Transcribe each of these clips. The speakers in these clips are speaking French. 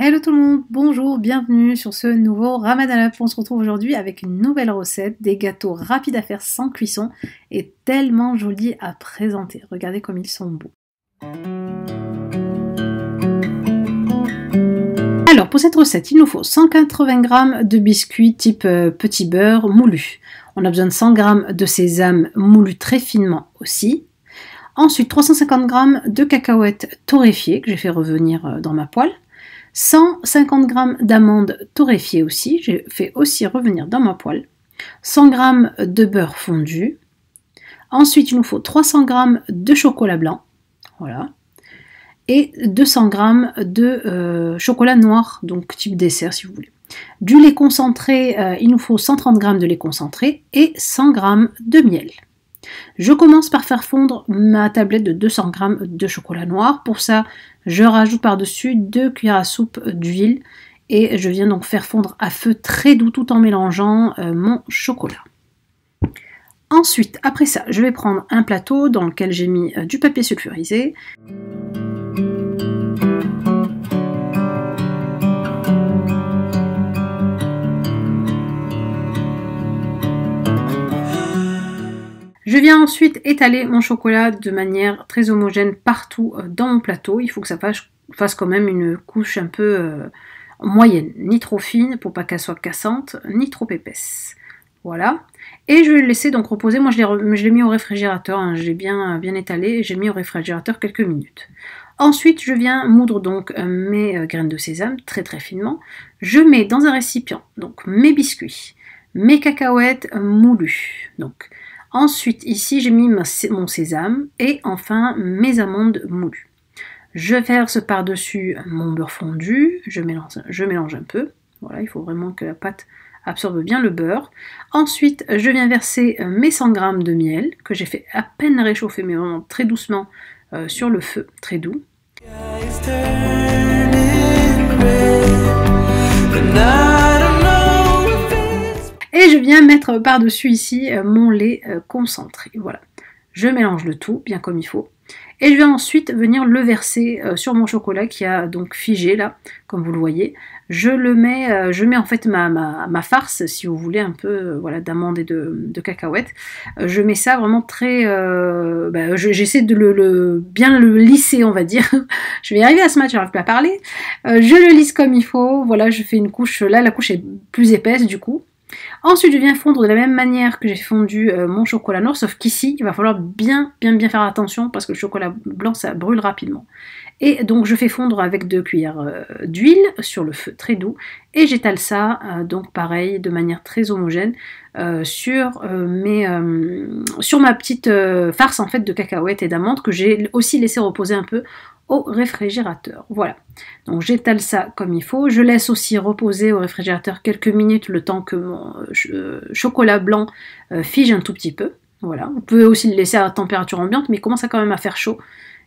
Hello tout le monde, bonjour, bienvenue sur ce nouveau Ramadan Up. On se retrouve aujourd'hui avec une nouvelle recette, des gâteaux rapides à faire sans cuisson et tellement jolis à présenter. Regardez comme ils sont beaux. Alors pour cette recette, il nous faut 180 g de biscuits type petit beurre moulu. On a besoin de 100 g de sésame moulu très finement aussi. Ensuite 350 g de cacahuètes torréfiées que j'ai fait revenir dans ma poêle. 150 g d'amandes torréfiées aussi, j'ai fait aussi revenir dans ma poêle. 100 g de beurre fondu. Ensuite, il nous faut 300 g de chocolat blanc. Voilà. Et 200 g de chocolat noir, donc type dessert si vous voulez. Du lait concentré, il nous faut 130 g de lait concentré et 100 g de miel. Je commence par faire fondre ma tablette de 200 g de chocolat noir. Pour ça, je rajoute par-dessus 2 cuillères à soupe d'huile et je viens donc faire fondre à feu très doux tout en mélangeant mon chocolat. Ensuite, après ça, je vais prendre un plateau dans lequel j'ai mis du papier sulfurisé. Je viens ensuite étaler mon chocolat de manière très homogène partout dans mon plateau. Il faut que ça fasse quand même une couche un peu moyenne, ni trop fine pour pas qu'elle soit cassante, ni trop épaisse. Voilà. Et je vais le laisser donc reposer. Moi je l'ai mis au réfrigérateur, hein. Je l'ai bien étalé et j'ai mis au réfrigérateur quelques minutes. Ensuite je viens moudre donc mes graines de sésame très finement. Je mets dans un récipient donc mes biscuits, mes cacahuètes moulues. Donc ensuite, ici, j'ai mis mon sésame et enfin mes amandes moulues. Je verse par-dessus mon beurre fondu, je mélange un peu. Voilà, il faut vraiment que la pâte absorbe bien le beurre. Ensuite, je viens verser mes 100 g de miel que j'ai fait à peine réchauffer, mais vraiment très doucement sur le feu, très doux. Et je viens mettre par-dessus ici mon lait concentré. Voilà. Je mélange le tout bien comme il faut. Et je vais ensuite venir le verser sur mon chocolat qui a donc figé là, comme vous le voyez. Je mets en fait ma farce, si vous voulez, un peu voilà, d'amandes et de cacahuètes. Je mets ça vraiment très... j'essaie de bien le lisser, on va dire. Je vais y arriver à ce match, j'arrive pas à parler. Je le lisse comme il faut. Voilà, je fais une couche. Là, la couche est plus épaisse du coup. Ensuite, je viens fondre de la même manière que j'ai fondu mon chocolat noir, sauf qu'ici, il va falloir bien faire attention parce que le chocolat blanc, ça brûle rapidement. Et donc, je fais fondre avec 2 cuillères d'huile sur le feu très doux et j'étale ça, donc pareil, de manière très homogène sur ma petite farce en fait de cacahuètes et d'amandes que j'ai aussi laissé reposer un peu au réfrigérateur. Voilà, donc j'étale ça comme il faut, je laisse aussi reposer au réfrigérateur quelques minutes le temps que mon chocolat blanc fige un tout petit peu. Voilà, vous pouvez aussi le laisser à température ambiante, mais il commence quand même à faire chaud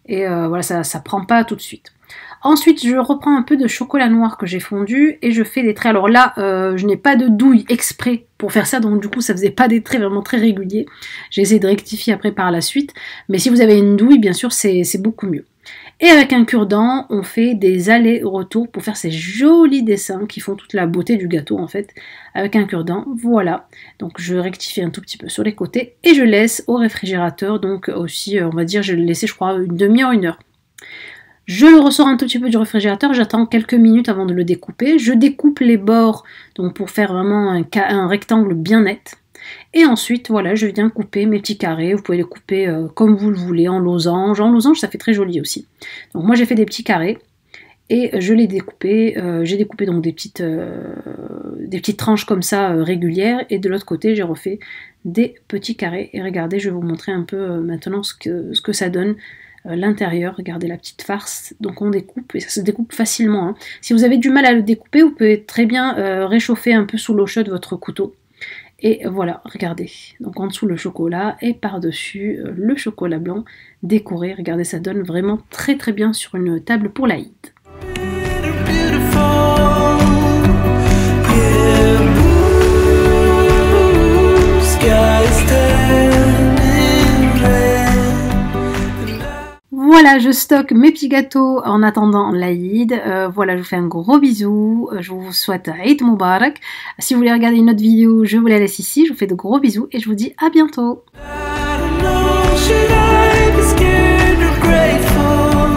et voilà, ça prend pas tout de suite. Ensuite, je reprends un peu de chocolat noir que j'ai fondu et je fais des traits. Alors là, je n'ai pas de douille exprès pour faire ça, donc du coup, ça faisait pas des traits vraiment très réguliers. J'ai essayé de rectifier après par la suite, mais si vous avez une douille, bien sûr, c'est beaucoup mieux. Et avec un cure-dent, on fait des allers-retours pour faire ces jolis dessins qui font toute la beauté du gâteau en fait. Avec un cure-dent, voilà. Donc je rectifie un tout petit peu sur les côtés et je laisse au réfrigérateur, donc aussi, on va dire, je l'ai laissé, je crois, une demi-heure, 1 heure. Je le ressors un tout petit peu du réfrigérateur, j'attends quelques minutes avant de le découper. Je découpe les bords donc pour faire vraiment un rectangle bien net. Et ensuite, voilà, je viens couper mes petits carrés. Vous pouvez les couper comme vous le voulez, en losange. En losange, ça fait très joli aussi. Donc moi, j'ai fait des petits carrés et je les découpé. J'ai découpé donc des petites tranches comme ça régulières. Et de l'autre côté, j'ai refait des petits carrés. Et regardez, je vais vous montrer un peu maintenant ce que ça donne. L'intérieur, regardez la petite farce, donc on découpe et ça se découpe facilement, hein. Si vous avez du mal à le découper, vous pouvez très bien réchauffer un peu sous l'eau chaude votre couteau et voilà, regardez, donc en dessous le chocolat et par-dessus le chocolat blanc décoré, regardez, ça donne vraiment très bien sur une table pour l'Aïd. Voilà, je stocke mes petits gâteaux en attendant l'Aïd. Voilà, je vous fais un gros bisou. Je vous souhaite Eid Mubarak. Si vous voulez regarder une autre vidéo, je vous la laisse ici. Je vous fais de gros bisous et je vous dis à bientôt.